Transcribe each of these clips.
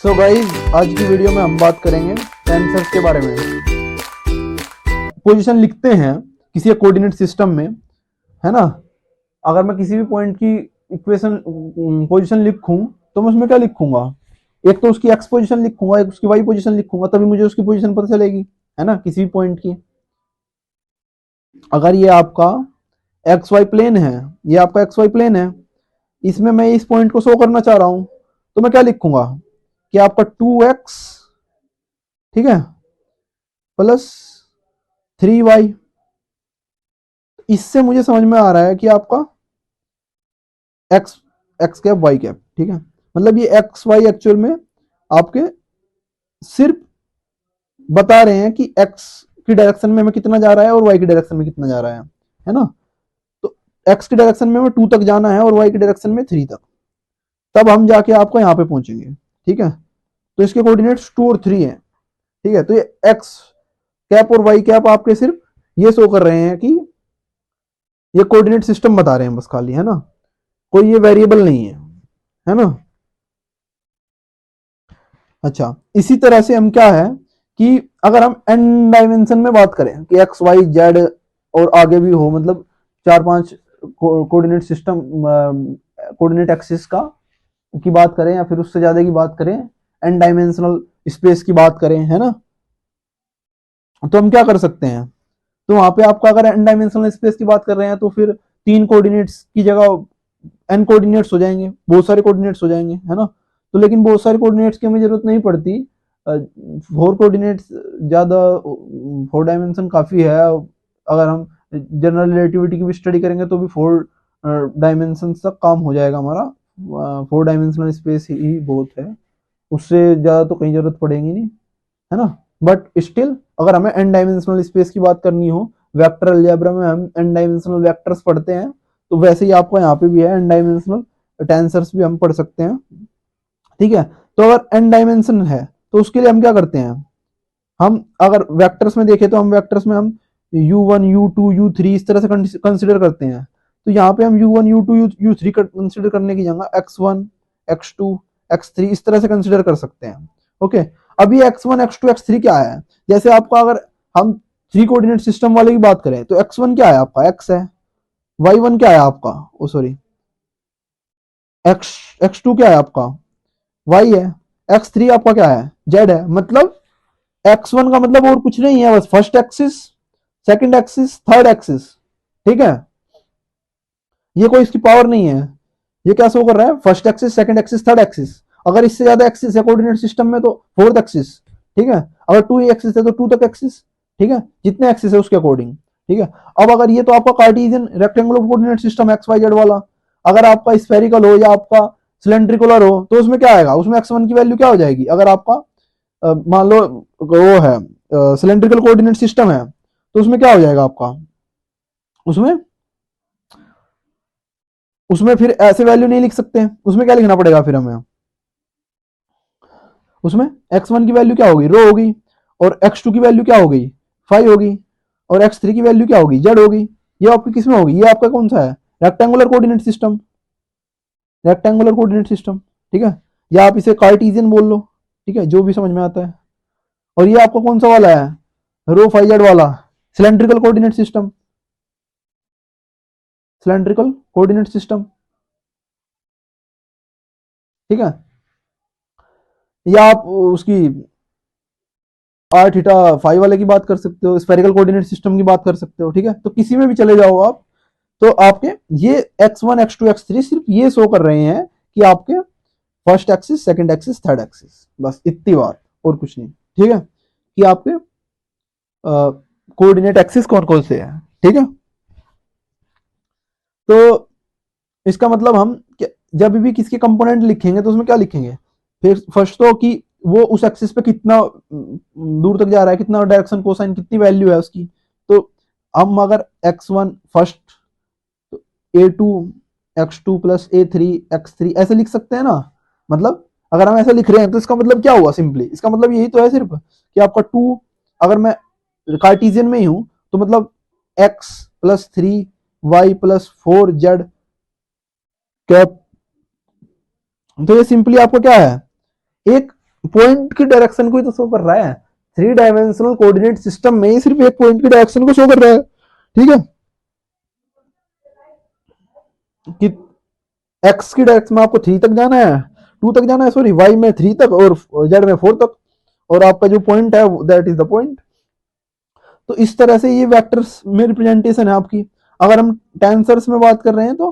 So guys, आज की video में हम बात करेंगे टेंसर्स के बारे में। पोजीशन लिखते हैं किसी कोऑर्डिनेट सिस्टम में, है ना। अगर मैं किसी भी पॉइंट की इक्वेशन पोजीशन लिखूं तो मैं उसमें क्या लिखूंगा? एक तो उसकी एक्स पोजीशन लिखूंगा, एक उसकी वाई पोजीशन लिखूंगा, तभी मुझे उसकी पोजीशन पता चलेगी, है ना, किसी भी पॉइंट की। अगर ये आपका एक्स वाई प्लेन है, ये आपका एक्स वाई प्लेन है, इसमें मैं इस पॉइंट को शो करना चाह रहा हूं, तो मैं क्या लिखूंगा कि आपका 2x, ठीक है, प्लस 3y। इससे मुझे समझ में आ रहा है कि आपका x x cap y cap, ठीक है, मतलब ये एक्स वाई एक्चुअल में आपके सिर्फ बता रहे हैं कि एक्स की डायरेक्शन में हमें कितना जा रहा है और वाई की डायरेक्शन में कितना जा रहा है ना। तो एक्स की डायरेक्शन में हमें 2 तक जाना है और वाई की डायरेक्शन में 3 तक, तब हम जाके आपको यहाँ पे पहुंचेंगे, ठीक है। तो इसके कोऑर्डिनेट्स 2 और 3 है, ठीक है। तो ये एक्स कैप और वाई कैप आपके सिर्फ ये शो कर रहे हैं कि ये कोऑर्डिनेट सिस्टम बता रहे हैं बस, खाली, है ना, कोई ये वेरिएबल नहीं है ना। अच्छा, इसी तरह से हम क्या है कि अगर हम एन डायमेंशन में बात करें कि एक्स वाई जेड और आगे भी हो, मतलब 4-5 कोऑर्डिनेट सिस्टम, कोऑर्डिनेट एक्सिस का की बात करें या फिर उससे ज्यादा की बात करें, एन डायमेंशनल स्पेस की बात करें, है ना, तो हम क्या कर सकते हैं? तो वहां पे आपका अगर एन डायमेंशनल स्पेस की बात कर रहे हैं तो फिर 3 कोऑर्डिनेट्स की जगह एन कोऑर्डिनेट्स हो जाएंगे, बहुत सारे कोऑर्डिनेट्स हो जाएंगे, है ना। तो लेकिन बहुत सारे कोऑर्डिनेट्स की हमें जरूरत नहीं पड़ती, 4 कोऑर्डिनेट्स ज्यादा, 4 डायमेंशन काफी है। अगर हम जनरल रिलेटिविटी की भी स्टडी करेंगे तो भी 4 डायमेंशन तक काम हो जाएगा हमारा। 4 डायमेंशनल स्पेस ही बहुत है, उससे ज्यादा तो कहीं जरूरत पड़ेगी नहीं, है ना। बट स्टिल अगर हमें एन डायमेंशनल स्पेस की बात करनी हो, वेक्टर अलजेब्रा में हम एन डायमेंशनल वेक्टर्स पढ़ते हैं, तो वैसे ही आपको यहाँ पे भी है एन डायमेंशनल टेंसर्स भी हम पढ़ सकते हैं, ठीक है। तो अगर एन डायमेंशन है तो उसके लिए हम क्या करते हैं? हम अगर वेक्टर्स में देखें तो हम वेक्टर्स में हम u1 u2 u3 इस तरह से कंसिडर करते हैं। तो यहाँ पे हम u1 u2 u3 कंसिडर करने की जगह x1 x2 x3 इस तरह से कंसिडर कर सकते हैं। ओके, अभी x1 x2 x3 क्या है? जैसे आपका अगर हम 3 कोऑर्डिनेट सिस्टम वाले की बात करें तो x1 क्या है आपका? x है। y1 क्या है आपका? ओ सॉरी, x2 क्या है आपका? y है। x3 आपका क्या है? z है। मतलब x1 का मतलब और कुछ नहीं है, बस first axis, second axis, third axis, ठीक है। ये कोई इसकी पावर नहीं है, ये क्या शो कर रहा है? First axis, second axis, third axis. अगर इससे ज्यादा एक्सिस है कोऑर्डिनेट सिस्टम में तो फोर्थ एक्सिस, ठीक है। अगर 2 एक्सिस है तो 2 तक एक्सिस, ठीक है, जितने एक्सिस है उसके अकॉर्डिंग, ठीक है। अब अगर ये तो आपका Cartesian rectangular coordinate system x y z वाला, अगर आपका स्फेरिकल हो या आपका सिलेंड्रिकुलर हो तो उसमें क्या आएगा? उसमें x1 की वैल्यू क्या हो जाएगी? अगर आपका मान लो वो है सिलेंड्रिकल कोऑर्डिनेट सिस्टम है तो उसमें क्या हो जाएगा आपका? उसमें उसमें फिर ऐसे वैल्यू नहीं लिख सकते, उसमें क्या लिखना पड़ेगा फिर हमें? उसमें x1 की वैल्यू क्या होगी? रो होगी, और x2 की वैल्यू क्या होगी? 5 होगी, और x3 की वैल्यू क्या होगी? z होगी। ये आपकी किसमें होगी? ये आपका कौन सा है? Rectangular coordinate system, rectangular coordinate system, ठीक है। या आप इसे कार्टेशियन बोल लो, ठीक है, जो भी समझ में आता है। और ये आपका कौन सा वाला है? रो 5z वाला, cylindrical coordinate system, cylindrical coordinate system, ठीक है। या आप उसकी आर थीटा फाइव वाले की बात कर सकते हो, स्फेरिकल कोऑर्डिनेट सिस्टम की बात कर सकते हो, ठीक है। तो किसी में भी चले जाओ आप, तो आपके ये x1 x2 x3 सिर्फ ये शो कर रहे हैं कि आपके first axis, second axis, third axis, बस इतनी बात, और कुछ नहीं, ठीक है, कि आपके कोऑर्डिनेट एक्सिस कौन कौन से हैं, ठीक है। तो इसका मतलब हम जब भी किसके कंपोनेंट लिखेंगे तो उसमें क्या लिखेंगे? फिर फर्स्ट तो कि वो उस एक्सिस पे कितना दूर तक जा रहा है, कितना डायरेक्शन कोसाइन, कितनी वैल्यू है उसकी। तो हम अगर x1 फर्स्ट, तो a2 x2 plus a3 x3 ऐसे लिख सकते हैं ना। मतलब अगर हम ऐसे लिख रहे हैं तो इसका मतलब क्या हुआ? सिंपली इसका मतलब यही तो है सिर्फ कि आपका 2, अगर मैं कार्टेशियन में ही हूं तो मतलब x plus 3 y plus 4 z cap. तो ये सिंपली आपको क्या है? एक पॉइंट की डायरेक्शन को ही तो शो कर रहा है। थ्री डायमेंशनल कोऑर्डिनेट सिस्टम में ही सिर्फ एक पॉइंट की डायरेक्शन को शो कर रहा है, ठीक है। कि एक्स की डायरेक्शन में आपको 3 तक जाना है, 2 तक जाना है, सॉरी वाई में 3 तक और जेड में 4 तक, और आपका जो पॉइंट है दैट इज द पॉइंट। तो इस तरह से ये वेक्टर्स में रिप्रेजेंटेशन है आपकी। अगर हम टेंसर्स में बात कर रहे हैं तो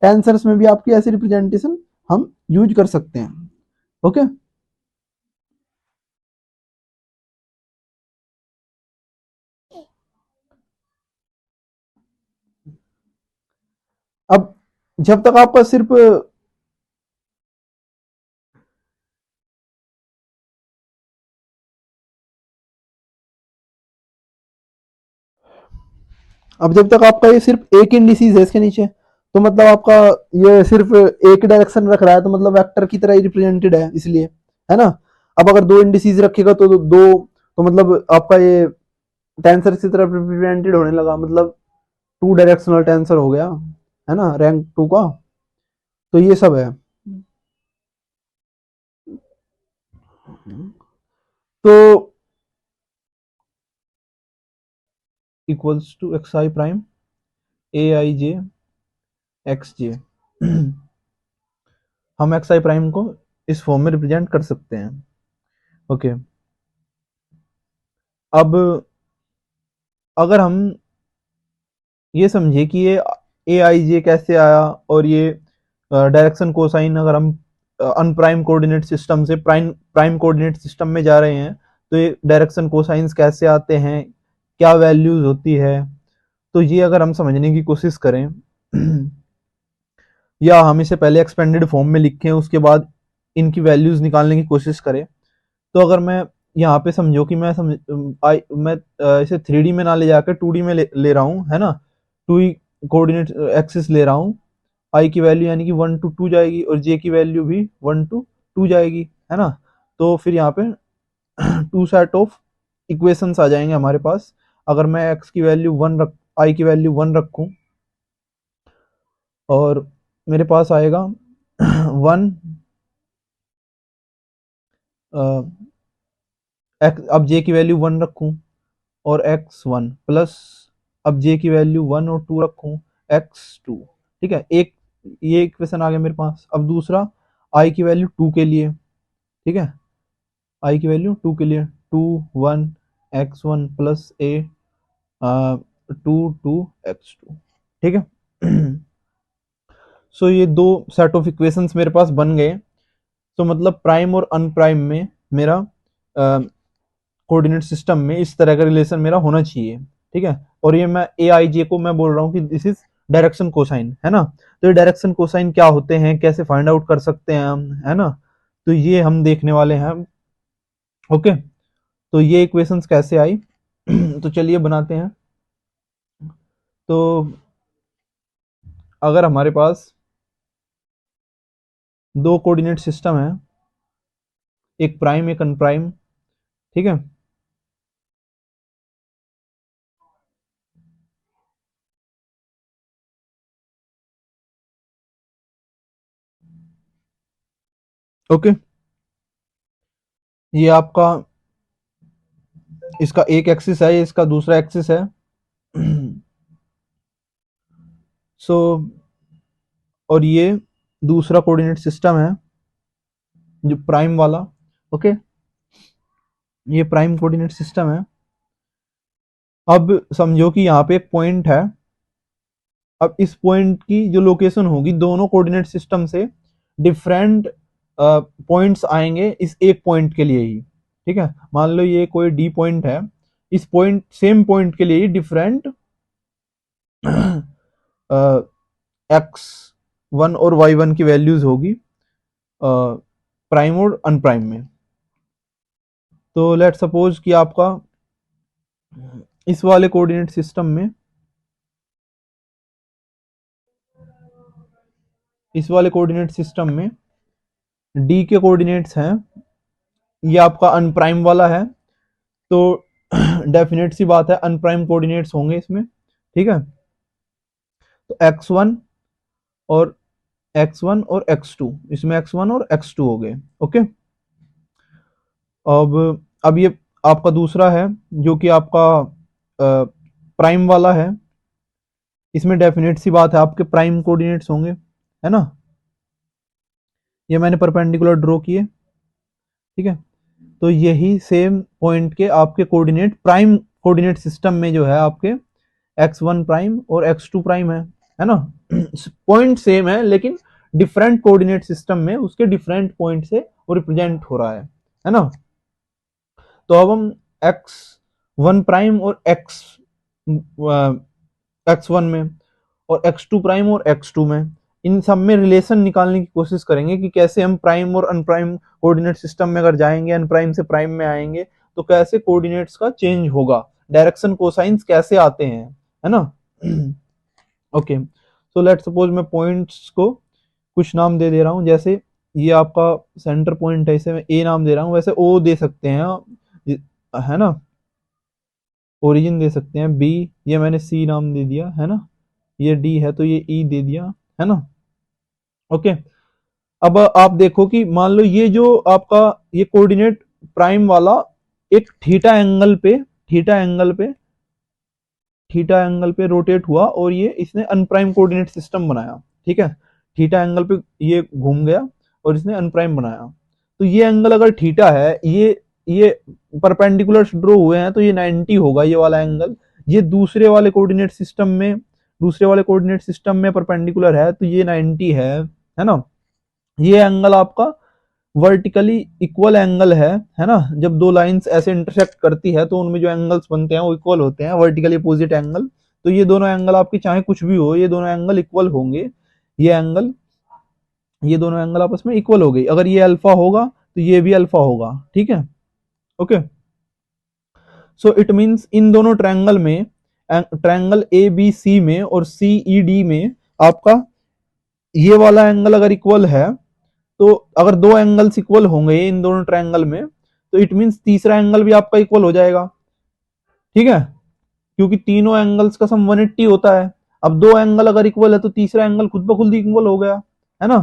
टेंसर्स में भी आपकी ऐसी रिप्रेजेंटेशन हम यूज कर सकते हैं। ओके, अब जब तक आपका सिर्फ अब जब तक आपका ये सिर्फ एक इंडिसीज है इसके नीचे, तो मतलब आपका ये सिर्फ एक डायरेक्शन रख रहा है, तो मतलब वेक्टर की तरह ही रिप्रेजेंटेड है इसलिए, है ना। अब अगर दो इंडिसीज रखेगा तो दो, तो मतलब आपका ये टेंसर की तरह रिप्रेजेंटेड होने लगा, मतलब टू डायरेक्शनल टेंसर हो गया, है ना, रैंक 2 का। तो ये सब है। तो equals to X I prime A I J X J, हम एक्स आई प्राइम को इस फॉर्म में रिप्रेजेंट कर सकते हैं। ओके, अब अगर हम ये समझे कि ये ए आई जे कैसे आया, और ये डायरेक्शन कोसाइन अगर हम अनप्राइम कोऑर्डिनेट सिस्टम से प्राइम प्राइम कोऑर्डिनेट सिस्टम में जा रहे हैं, तो ये डायरेक्शन कोसाइंस कैसे आते हैं, क्या वैल्यूज होती है, तो ये अगर हम समझने की कोशिश करें या हम इसे पहले एक्सपेंडेड फॉर्म में लिखें उसके बाद इनकी वैल्यूज निकालने की कोशिश करें, तो अगर मैं यहाँ पे समझो कि मैं इसे 3D में ना ले जाकर 2D में ले रहा हूँ, है ना, टू ही कोऑर्डिनेट एक्सिस ले रहा हूँ, आई की वैल्यू यानी कि 1 to 2 जाएगी और जे की वैल्यू भी 1 to 2 जाएगी, है ना। तो फिर यहाँ पे टू सेट ऑफ इक्वेशंस आ जाएंगे हमारे पास। अगर मैं एक्स की वैल्यू 1 रख आई की वैल्यू 1 रखूँ, और मेरे पास आएगा 1 एक्स, अब जे की वैल्यू 1 रखूँ और x1 प्लस, अब j की वैल्यू 1 और 2 रखूं, x2, ठीक है। एक ये इक्वेशन आ गया मेरे पास। अब दूसरा i की वैल्यू 2 के लिए, ठीक है, i की वैल्यू 2 के लिए 2 1 x1 प्लस a 2 2 x2, ठीक है। सो ये दो सेट ऑफ इक्वेशंस मेरे पास बन गए। तो मतलब प्राइम और अनप्राइम में मेरा कोऑर्डिनेट सिस्टम में इस तरह का रिलेशन मेरा होना चाहिए, ठीक है। और ये मैं ए आई जे को मैं बोल रहा हूँ कि दिस इज डायरेक्शन कोसाइन, है ना। तो ये डायरेक्शन कोसाइन क्या होते हैं, कैसे फाइंड आउट कर सकते हैं हम, है ना, तो ये हम देखने वाले हैं। ओके, तो ये इक्वेशंस कैसे आई तो चलिए बनाते हैं। तो अगर हमारे पास दो कोऑर्डिनेट सिस्टम है, एक प्राइम एक अनप्राइम, ठीक है। ओके, ये आपका इसका एक एक्सिस है, इसका दूसरा एक्सिस है। सो और ये दूसरा कोऑर्डिनेट सिस्टम है जो प्राइम वाला। ओके, ये प्राइम कोऑर्डिनेट सिस्टम है। अब समझो कि यहाँ पे एक पॉइंट है। अब इस पॉइंट की जो लोकेशन होगी, दोनों कोऑर्डिनेट सिस्टम से डिफरेंट पॉइंट्स आएंगे इस एक पॉइंट के लिए ही, ठीक है। मान लो ये कोई डी पॉइंट है, इस पॉइंट सेम पॉइंट के लिए ही डिफरेंट x1 और y1 की वैल्यूज होगी प्राइम और अनप्राइम में। तो लेट सपोज कि आपका इस वाले कोऑर्डिनेट सिस्टम में, इस वाले कोऑर्डिनेट सिस्टम में डी के कोऑर्डिनेट्स हैं, ये आपका अनप्राइम वाला है, तो डेफिनेट सी बात है अनप्राइम कोऑर्डिनेट्स होंगे इसमें, ठीक है। तो x1 और x2, इसमें x1 और x2 हो गए। ओके, अब ये आपका दूसरा है जो कि आपका प्राइम वाला है। इसमें डेफिनेट सी बात है आपके प्राइम कोऑर्डिनेट्स होंगे, है ना। ये मैंने परपेंडिकुलर ड्रॉ किए, ठीक है। तो यही सेम पॉइंट के आपके कोऑर्डिनेट प्राइम कोऑर्डिनेट सिस्टम में जो है आपके x1 प्राइम और x2 प्राइम है ना। पॉइंट सेम है लेकिन डिफरेंट कोऑर्डिनेट सिस्टम में उसके डिफरेंट पॉइंट से वो रिप्रेजेंट हो रहा है ना। तो अब हम x1 प्राइम और x1 में और x2 प्राइम और x2 में इन सब में रिलेशन निकालने की कोशिश करेंगे कि कैसे हम प्राइम और अनप्राइम कोऑर्डिनेट सिस्टम में अगर जाएंगे, अनप्राइम से प्राइम में आएंगे, तो कैसे कोऑर्डिनेट्स का चेंज होगा, डायरेक्शन कोसाइंस कैसे आते हैं, है ना। ओके, सो लेट सपोज मैं पॉइंट्स को कुछ नाम दे रहा हूं, जैसे ये आपका सेंटर पॉइंट है, इसे मैं ए नाम दे रहा हूं, वैसे ओ दे सकते हैं, है ना। ओरिजिन दे सकते हैं बी, ये मैंने सी नाम दे दिया, है ना। ये डी है तो ये ई दे दिया, है ना। ओके, अब आप देखो कि मान लो ये जो आपका ये कोऑर्डिनेट प्राइम वाला एक थीटा एंगल पे रोटेट हुआ और ये इसने अनप्राइम कोऑर्डिनेट सिस्टम बनाया, ठीक है। थीटा एंगल पे ये घूम गया और इसने अनप्राइम बनाया। तो ये एंगल अगर थीटा है, ये परपेंडिकुलर ड्रॉ हुए हैं तो ये 90 होगा ये वाला एंगल। ये दूसरे वाले कोऑर्डिनेट सिस्टम में परपेंडिकुलर है तो ये 90 है ना। ये एंगल आपका वर्टिकली इक्वल एंगल है ना। जब दो लाइंस ऐसे इंटरसेक्ट करती है तो उनमें जो एंगल्स बनते हैं वो इक्वल होते हैं, वर्टिकली अपोजिट एंगल। तो ये दोनों एंगल आपके चाहे कुछ भी हो, ये दोनों एंगल इक्वल होंगे। ये दोनों एंगल आपस में इक्वल हो गई। अगर ये अल्फा होगा तो ये भी अल्फा होगा, ठीक है। Okay, so it means in दोनों ट्रायंगल ए बी सी में और सी ई डी में आपका ये वाला एंगल अगर इक्वल है, तो अगर दो एंगल्स इक्वल होंगे इन दोनों ट्रायंगल में, तो इट मींस तीसरा एंगल भी आपका इक्वल हो जाएगा, ठीक है, क्योंकि तीनों एंगल्स का सम 180 होता है। अब दो एंगल अगर इक्वल है तो तीसरा एंगल खुद ब खुद इक्वल हो गया, है ना।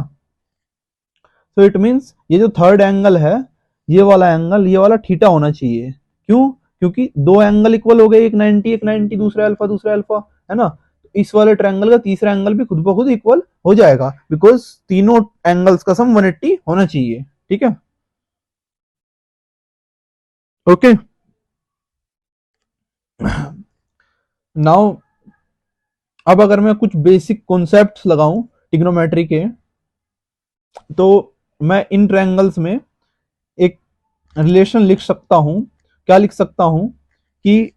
तो इट मींस ये जो थर्ड एंगल है, ये वाला थीटा होना चाहिए। क्यों? क्योंकि दो एंगल इक्वल हो गए, एक 90 दूसरा अल्फा, है ना। इस वाले ट्रायंगल का तीसरा एंगल भी खुद ब खुद इक्वल हो जाएगा, बिकॉज तीनों एंगल्स का सम 180 होना चाहिए, ठीक है। ओके, नाउ अब अगर मैं कुछ बेसिक कॉन्सेप्ट्स लगाऊं ट्रिग्नोमेट्री के, तो मैं इन ट्रायंगल्स में एक रिलेशन लिख सकता हूं। क्या लिख सकता हूं कि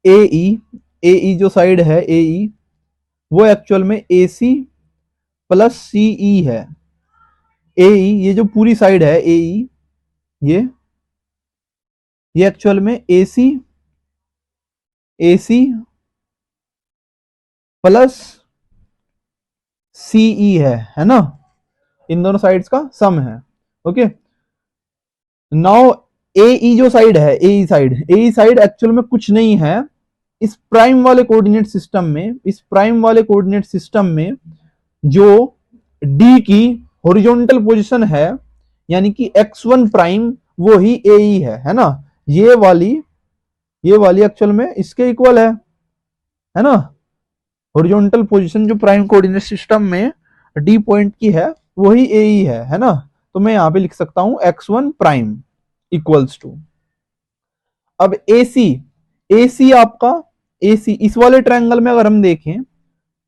ए ई जो साइड है ए ई, वो एक्चुअल में ए सी प्लस सी ई है। ए ई ये जो पूरी साइड है ए ई, ये एक्चुअल में ए सी प्लस सी ई है ना। इन दोनों साइड्स का सम है। ओके, नाउ ए ई जो साइड है, ए ई साइड एक्चुअल में कुछ नहीं है। इस प्राइम वाले कोऑर्डिनेट सिस्टम में जो डी की हॉरिजॉन्टल पोजीशन है, यानी कि x1 प्राइम, वो ही ए ई है ना। ये वाली एक्चुअल में इसके इक्वल है ना। हॉरिजॉन्टल पोजीशन जो प्राइम कोऑर्डिनेट सिस्टम में डी पॉइंट की है वही ए ई है ना। तो मैं यहां पे लिख सकता हूं x1 प्राइम इक्वल्स टू, अब ए सी आपका ए सी इस वाले ट्रायंगल में अगर हम देखें,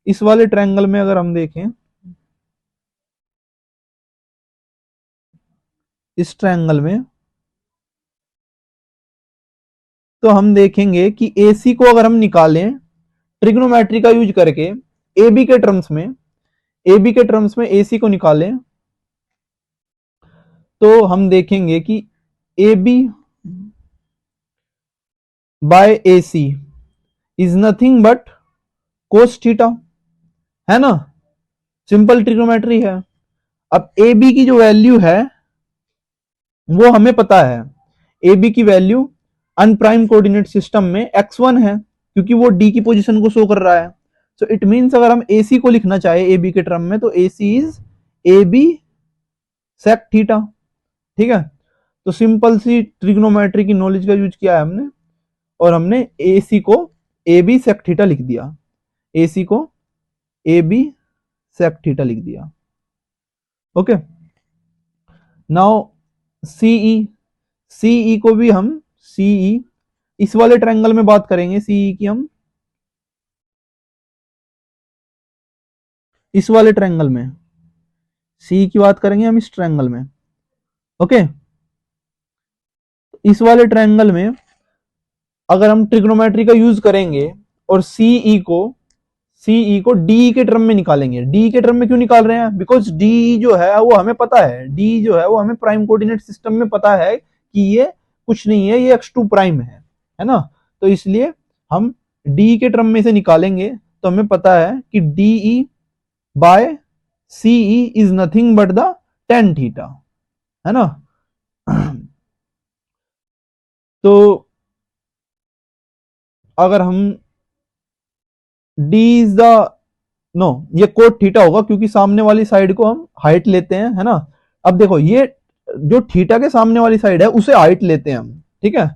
इस ट्रायंगल में, तो हम देखेंगे कि ए सी को अगर हम निकालें ट्रिग्नोमेट्री का यूज करके, ए बी के टर्म्स में ए सी को निकालें, तो हम देखेंगे कि A B by A C is nothing but cos theta, है ना। सिंपल ट्रिग्नोमेट्री है। अब ए बी की जो वैल्यू है वो हमें पता है, ए बी की वैल्यू अनप्राइम कोऑर्डिनेट सिस्टम में x1 है, क्योंकि वो डी की पोजीशन को शो कर रहा है। सो इट मींस अगर हम ए सी को लिखना चाहे ए बी के टर्म में, तो A C is A B sec theta, ठीक है, तो सिंपल सी ट्रिग्नोमेट्री की नॉलेज का यूज किया है हमने, और हमने ए सी को ए बी सेक थीटा लिख दिया, ए सी को ए बी सेक थीटा लिख दिया। ओके, नाउ सीई, सीई को भी हम सीई इस वाले ट्रायंगल में बात करेंगे, सीई की हम इस वाले ट्रायंगल में, सी की बात करेंगे हम इस ट्रायंगल में। ओके, इस वाले ट्रायंगल में अगर हम ट्रिग्नोमेट्री का यूज करेंगे और सीई को डी के टर्म में निकालेंगे। डी के टर्म में क्यों निकाल रहे हैं? बिकॉज डी जो है वो हमें पता है, डी जो है वो हमें प्राइम कोऑर्डिनेट सिस्टम में पता है कि ये कुछ नहीं है, ये x2 प्राइम है ना, तो इसलिए हम डी के टर्म में से निकालेंगे तो हमें पता है कि DE by CE is nothing but the tan theta, है ना। तो अगर हम d इज द नो, ये कोट थीटा होगा क्योंकि सामने वाली साइड को हम हाइट लेते हैं, है ना। अब देखो ये जो थीटा के सामने वाली साइड है उसे हाइट लेते हैं हम, ठीक है।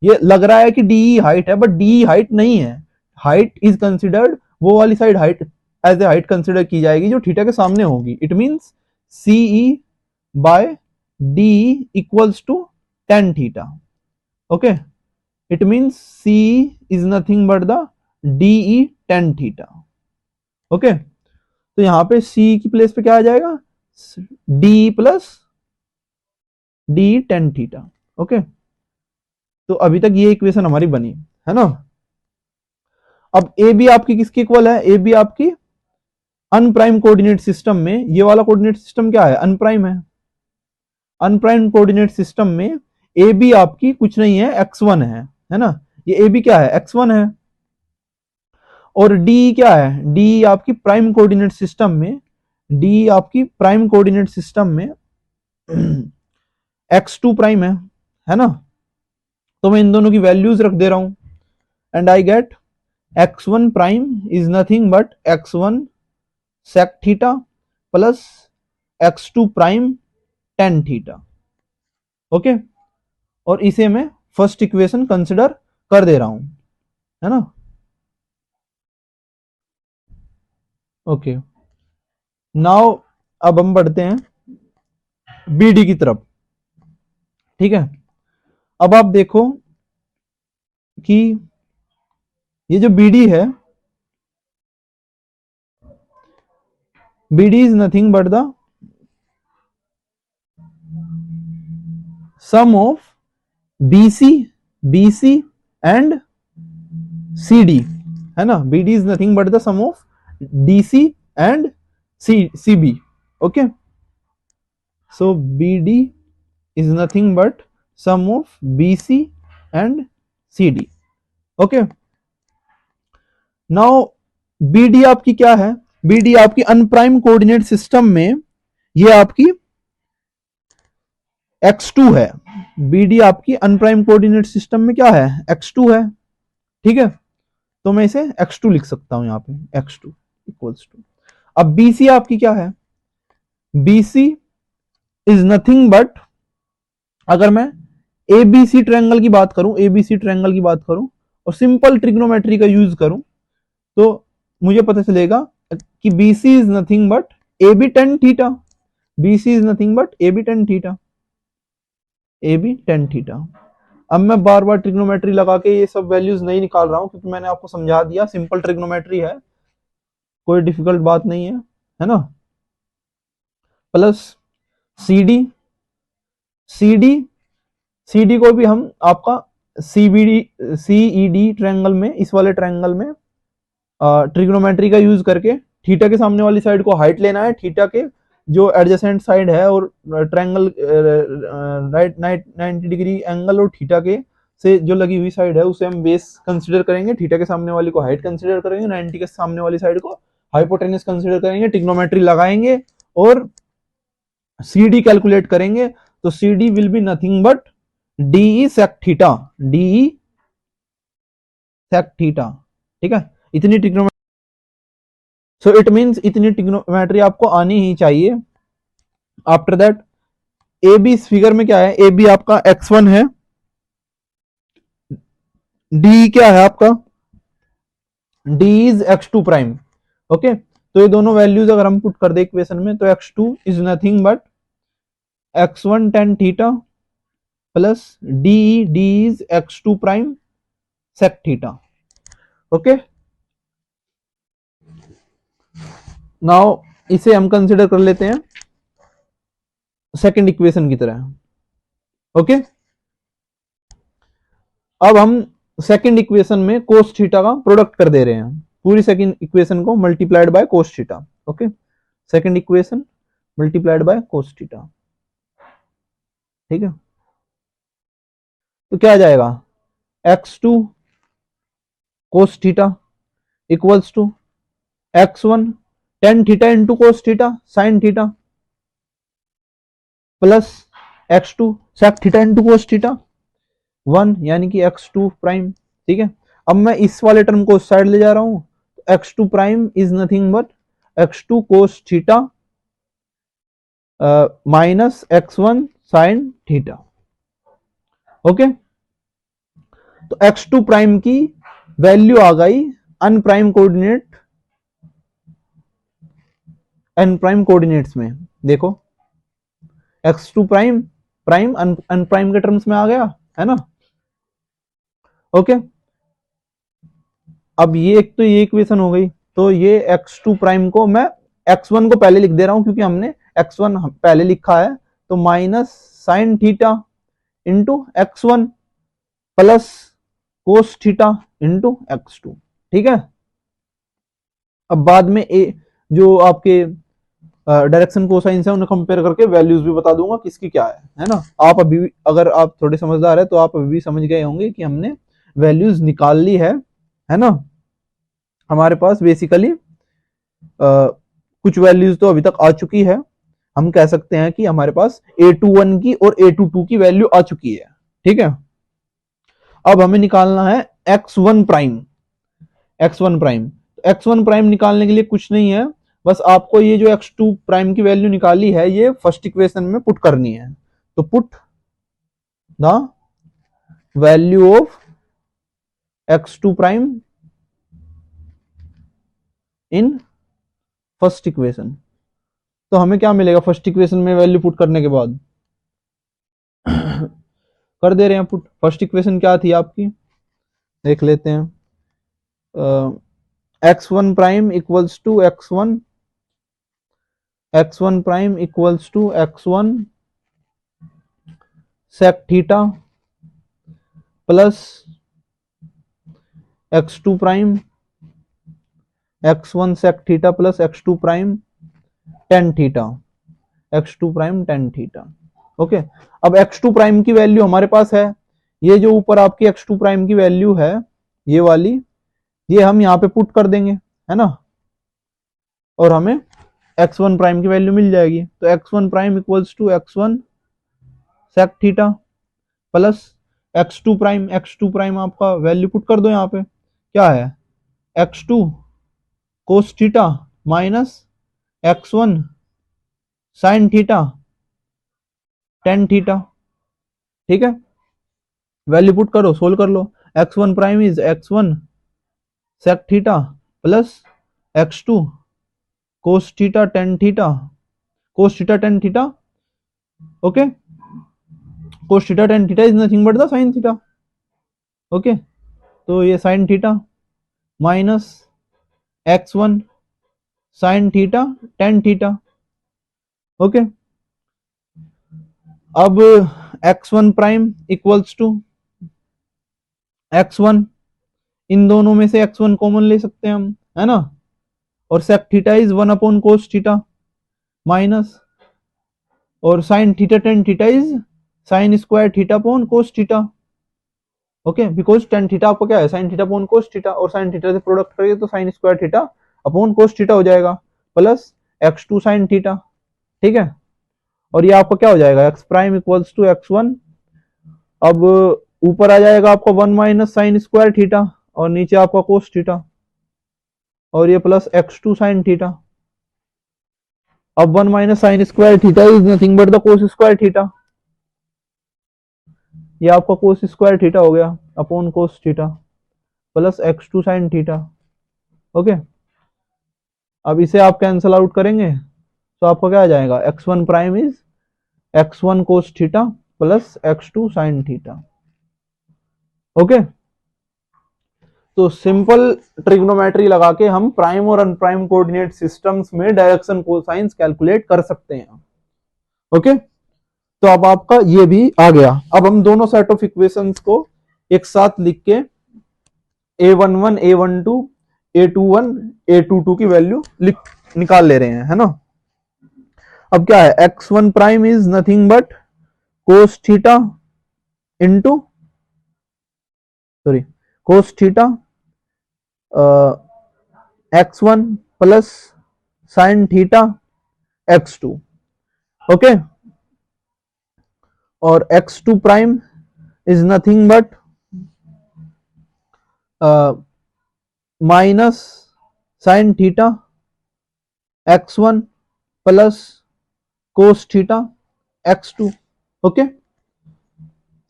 ये लग रहा है कि डी हाइट है, बट डी हाइट नहीं है। हाइट इज कंसिडर्ड, वो वाली side height as a height consider की जाएगी जो थीटा के सामने होगी। It means CE by D equals to tan theta. Okay, it means CE is nothing but the DE tan theta. Okay, तो यहां पे सी की प्लेस पे क्या आ जाएगा? D plus D tan theta. Okay, तो अभी तक ये इक्वेशन हमारी बनी, है ना। अब ए बी आपकी किसकी इक्वल है? ए बी आपकी अनप्राइम कोऑर्डिनेट सिस्टम में, ये वाला कोऑर्डिनेट सिस्टम क्या है? अनप्राइम है। अनप्राइम कोऑर्डिनेट सिस्टम में ए बी आपकी कुछ नहीं है, x1 है ना। ये ए बी क्या है? x1 है। और डी क्या है? डी आपकी प्राइम कोऑर्डिनेट सिस्टम में, डी आपकी प्राइम कोऑर्डिनेट सिस्टम में x2 प्राइम है ना। तो मैं इन दोनों की वैल्यूज रख दे रहा हूं and I get x1 prime is nothing but x1 sec theta plus x2 prime tan theta. Okay, और इसे मैं फर्स्ट इक्वेशन कंसिडर कर दे रहा हूं, है ना। ओके, नाउ अब हम बढ़ते हैं बीडी की तरफ, ठीक है। अब आप देखो कि ये जो बीडी है, BD is nothing but the sum of BC, BC and CD, है ना। BD is nothing but the sum of DC and CB. Okay, so BD is nothing but sum of BC and CD. Okay, now BD आपकी क्या है? BD आपकी unprimed coordinate system में ये आपकी x2 है। बीडी आपकी अनप्राइम कोऑर्डिनेट सिस्टम में क्या है? x2 है, ठीक है। तो मैं इसे x2 लिख सकता हूं यहां पे, x2 इक्वल्स टू। अब बीसी आपकी क्या है? बीसी इज नथिंग बट, अगर मैं एबीसी ट्रायंगल की बात करूं, एबीसी ट्रायंगल की बात करूं और सिंपल ट्रिग्नोमेट्री का यूज करूं तो मुझे पता चलेगा कि BC is nothing but AB tan theta. BC is nothing but AB tan theta, AB tan theta. अब मैं बार बार ट्रिग्नोमेट्री लगा के ये सब वैल्यूज नहीं निकाल रहा हूं क्योंकि मैंने आपको समझा दिया, सिंपल ट्रिग्नोमेट्री है, कोई डिफिकल्ट बात नहीं है ना। प्लस CD, CD, CD को भी हम आपका CBD, CED ट्रायंगल में, इस वाले ट्रायंगल में ट्रिग्नोमेट्री का यूज करके थीटा के सामने वाली साइड को हाइट लेना है, थीटा के जो एडजेसेंट साइड है और ट्रायंगल राइट 90 डिग्री एंगल और थीटा के से जो लगी हुई साइड है उसे हम बेस कंसीडर करेंगे, थीटा के सामने वाली को हाइट कंसीडर करेंगे, 90 के सामने वाली साइड को हाइपोटेनस कंसीडर करेंगे, ट्रिग्नोमेट्री लगाएंगे और CD कैलकुलेट करेंगे। तो CD will be nothing but DE sec theta, DE sec theta, ठीक है। इतनी ट्रिग्नोमेट्री, सो इट मींस इतनी ट्रिग्नोमेट्री आपको आनी ही चाहिए। आफ्टर दैट ए बी इस फिगर में क्या है, ए बी आपका x1 है, डी क्या है आपका, D is x2 prime. Okay, तो ये दोनों वैल्यूज अगर हम पुट कर दे इक्वेशन में, तो x2 is nothing but x1 tan theta plus D is x2 prime sec theta. Okay, now इसे हम कंसिडर कर लेते हैं सेकंड इक्वेशन की तरह। ओके, अब हम सेकंड इक्वेशन में कोस थीटा का प्रोडक्ट कर दे रहे हैं, पूरी सेकंड इक्वेशन को multiplied by cos theta. Okay, second equation multiplied by cos theta. ठीक है, तो क्या आ जाएगा, x2 cos theta equals to x1 tan theta into cos theta sine theta plus x2 sec theta into cos theta 1 यानी कि x2 prime. ठीक है, अब मैं इस वाले टर्म को उस साइड ले जा रहा हूं, तो x2 prime is nothing but x2 cos theta minus x1 sine theta. Okay, तो x2 प्राइम की वैल्यू आ गई अनप्राइम कोऑर्डिनेट, अनप्राइम कोऑर्डिनेट्स में। देखो x2 प्राइम प्राइम अनप्राइम के टर्म्स में आ गया है ना। ओके, अब ये एक तो ये इक्वेशन हो गई, तो ये x2 प्राइम को मैं x1 को पहले लिख दे रहा हूं क्योंकि हमने x1 पहले लिखा है, तो minus sine theta into x1 plus cos theta into x2। ठीक है, अब बाद में ए जो आपके डायरेक्शन कोसाइंस है उन्हें कंपेयर करके वैल्यूज भी बता दूंगा किसकी क्या है ना। आप अभी भी, अगर आप थोड़े समझदार है तो आप अभी भी समझ गए होंगे कि हमने वैल्यूज निकाल ली है ना। हमारे पास बेसिकली कुछ वैल्यूज तो अभी तक आ चुकी है, हम कह सकते हैं कि हमारे पास a21 की और a22 की वैल्यू आ चुकी है। ठीक है, अब हमें निकालना है x1 prime. x1 prime, x1 prime निकालने के लिए कुछ नहीं है, बस आपको ये जो x2 प्राइम की वैल्यू निकाली है ये फर्स्ट इक्वेशन में पुट करनी है। तो put the value of x2 prime in first equation. तो हमें क्या मिलेगा फर्स्ट इक्वेशन में वैल्यू पुट करने के बाद कर दे रहे हैं पुट। फर्स्ट इक्वेशन क्या थी आपकी, देख लेते हैं। x1 prime equals to x1 prime equals to x1 sec theta plus x2 prime x1 sec theta plus x2 prime tan theta, x2 prime tan theta. Okay, अब x2 प्राइम की value हमारे पास है, ये जो ऊपर आपकी x2 प्राइम की value है ये वाली, ये हम यहाँ पे पुट कर देंगे है ना, और हमें x1 प्राइम की वैल्यू मिल जाएगी। तो x1 prime equals to x1 sec theta plus x2 prime आपका वैल्यू पुट कर दो यहाँ पे, क्या है x2 cos theta minus x1 sine theta tan theta. ठीक है, वैल्यू पुट करो, सोल्व कर लो। x1 prime is x1 sec theta plus x2 cos theta tan theta, cos theta tan theta. Okay, cos theta tan theta is nothing but the sine theta. Okay, तो ये sine theta minus x1 sine theta tan theta. Okay, अब x1 prime equals to x1, इन दोनों में से x1 common ले सकते हैं हम है ना, और sec theta is 1 upon cos theta minus, और sine theta tan theta is sine square theta upon cos theta. Okay, because tan theta आपको क्या है sine theta upon cos theta, और साइन थीटा से प्रोडक्ट करिए तो sine square theta upon cos theta हो जाएगा प्लस x2 साइन थीटा। ठीक है, और ये आपका क्या हो जाएगा x prime equals to x1, अब ऊपर आ जाएगा आपका 1 माइनस साइन स्क्वायर थीटा और नीचे आपका कोस थीटा, और ये प्लस x2 साइन थीटा। अब 1 minus sign square theta is nothing but the cos square theta, ये आपका कोस स्क्वायर थीटा हो गया upon cos theta plus x2 sign theta. Okay, अब इसे आप कैंसल आउट करेंगे तो आपका क्या आ जाएगा, x1 prime is x1 cos theta plus x2 sign theta. Okay, तो सिंपल ट्रिग्नोमेट्री लगा के हम प्राइम और अनप्राइम कोऑर्डिनेट सिस्टम्स में डायरेक्शन कोसाइंस कैलकुलेट कर सकते हैं। ओके, तो अब आपका ये भी आ गया। अब हम दोनों सेट ऑफ इक्वेशंस को एक साथ लिख के a11 a12 a21 a22 की वैल्यू निकाल ले रहे हैं, है ना। अब क्या है, x1 prime is nothing but cos theta into cos theta x1 plus sine theta x2। Okay, और x2 prime is nothing but minus sine theta x1 plus cos theta x2। Okay,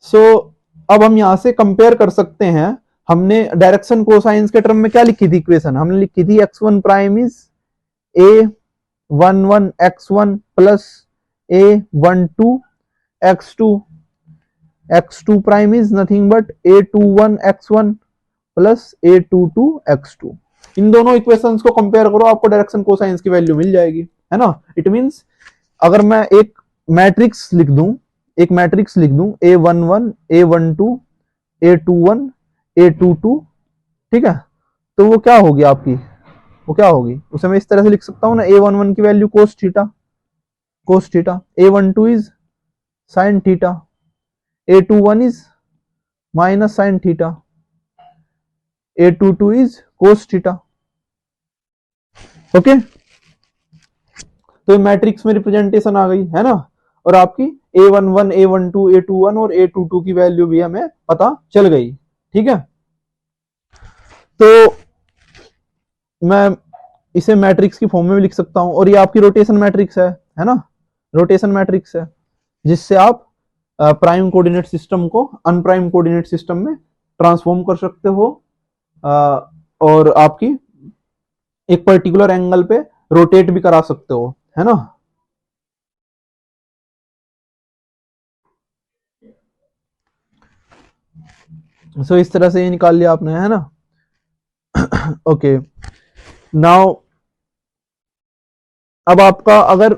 so अब हम यहां से compare कर सकते हैं। हमने direction cosines के टर्म में क्या लिखी थी इक्वेशन, हमने लिखी थी x1 prime is a11 x1 plus a12 x2, x2 prime is nothing but a21 x1 plus a22 x2। इन दोनों इक्वेशंस को कंपेयर करो, आपको डायरेक्शन कोसाइंस की वैल्यू मिल जाएगी, है ना। इट मींस अगर मैं एक मैट्रिक्स लिख दूं a11 a12 a21 a22, ठीक है, तो वो क्या होगी आपकी, वो क्या होगी, उसे मैं इस तरह से लिख सकता हूं ना, a11 की value cos theta, a12 is sine theta, a21 is minus sine theta, a22 is cos theta. Okay, तो मैट्रिक्स में रिप्रेजेंटेशन आ गई, है ना। और आपकी a11 a12 a21 और a22 की वैल्यू भी हमें पता चल गई, ठीक है। तो मैं इसे मैट्रिक्स की फॉर्म में भी लिख सकता हूं, और ये आपकी रोटेशन मैट्रिक्स है ना, रोटेशन मैट्रिक्स है, जिससे आप प्राइम कोऑर्डिनेट सिस्टम को अनप्राइम कोऑर्डिनेट सिस्टम में ट्रांसफॉर्म कर सकते हो, और आपकी एक पर्टिकुलर एंगल पे रोटेट भी करा सकते हो, है ना। सो इस तरह से ये निकाल लिया आपने, है ना। ओके, नाउ अब आपका अगर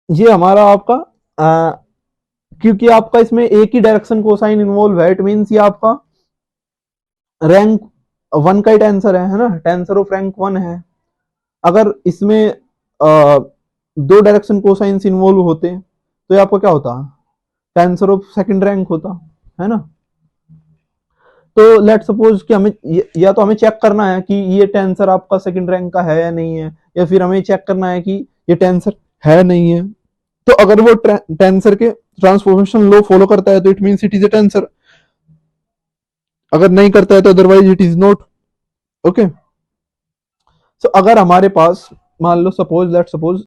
ये हमारा आपका क्योंकि आपका इसमें एक ही डायरेक्शन कोसाइन इन्वॉल्व है, इट मींस ये आपका रैंक 1 का ही टेंसर है ना, टेंसर ऑफ रैंक 1 है। अगर इसमें दो डायरेक्शन कोसाइंस इन्वॉल्व होते तो ये आपका क्या होता, टेंसर ऑफ सेकंड रैंक होता, है ना। तो लेट सपोज कि हमें या तो हमें चेक करना है कि ये टेंसर आपका सेकंड रैंक का है या नहीं है, या फिर हमें चेक करना है कि ये टेंसर है नहीं है। तो अगर वो टेंसर के ट्रांसफॉर्मेशन लॉ फॉलो करता है तो it means it is a tensor, अगर नहीं करता है तो otherwise it is not. Okay, so अगर हमारे पास मान लो सपोज लेट सपोज